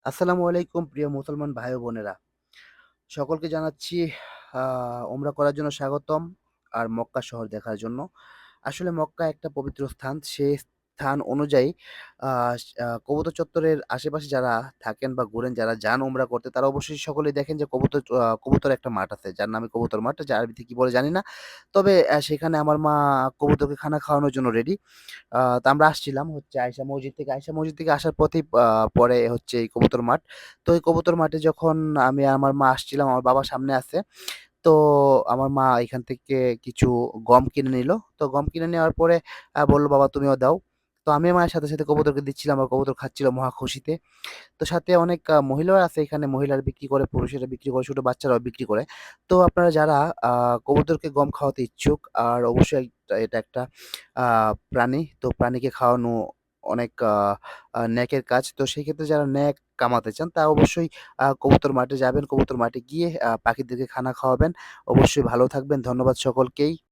আসসালামু আলাইকুম প্রিয় মুসলমান ভাই ও বোনেরা। সকলকে জানাচ্ছি আ উমরা করার জন্য স্বাগতম আর মক্কা শহর দেখার জন্য। আসলে মক্কা একটা পবিত্র স্থান। সে স্থান অনুযায়ী আ কবুতর চত্বরের আশেপাশে যারা থাকেন বা ঘুরেন, যারা যান উমরা করতে তারা অবশ্যই সকলেই দেখেন যে কবুতরের একটা মাঠ আছে। যার নামে কবুতর মাঠ। যা আরবিতে কি বলে জানি না। তবে সেখানে আমার মা কবুতরকে খানা খাওয়ানোর জন্য রেডি। তো আমরা আসছিলাম হচ্ছে আয়েশা মসজিদ থেকে। আয়েশা মসজিদ থেকে আসার পথেই পড়ে হচ্ছে এই কবুতর মাঠ। তো এই কবুতর মাঠে যখন আমি আর আমার মা আসছিলাম, আমার বাবা সামনে আছে। তো আমার মা এখান থেকে কিছু গম কিনে নিল। তো গম কিনে নেওয়ার পরে বলল, "বাবা তুমিও দাও।" তো আমি মায়ের সাথে, সাথে কবুতরকে দিচ্ছিলাম আর কবুতর খাচ্ছিল মহা খুশিতে। তো সাথে অনেক মহিলাও আছে এখানে। মহিলারা বিক্রি করে, পুরুষেরা বিক্রি করে, ছোট বাচ্চারাও বিক্রি করে। তো আপনারা যারা আ কবুতরকে গম খাওয়াতে ইচ্ছুক আর অবশ্যই এটা একটা আ প্রাণী। তো প্রাণীকে খাওয়ানো অনেক আ আ নেকের কাজ। তো সেক্ষেত্রে যারা নেক কামাতে চান তারা অবশ্যই কবুতর মাঠে যাবেন। কবুতর মাঠে গিয়ে পাখিদেরকে খানা খাওয়াবেন। অবশ্যই ভালো থাকবেন। ধন্যবাদ সকলকেই।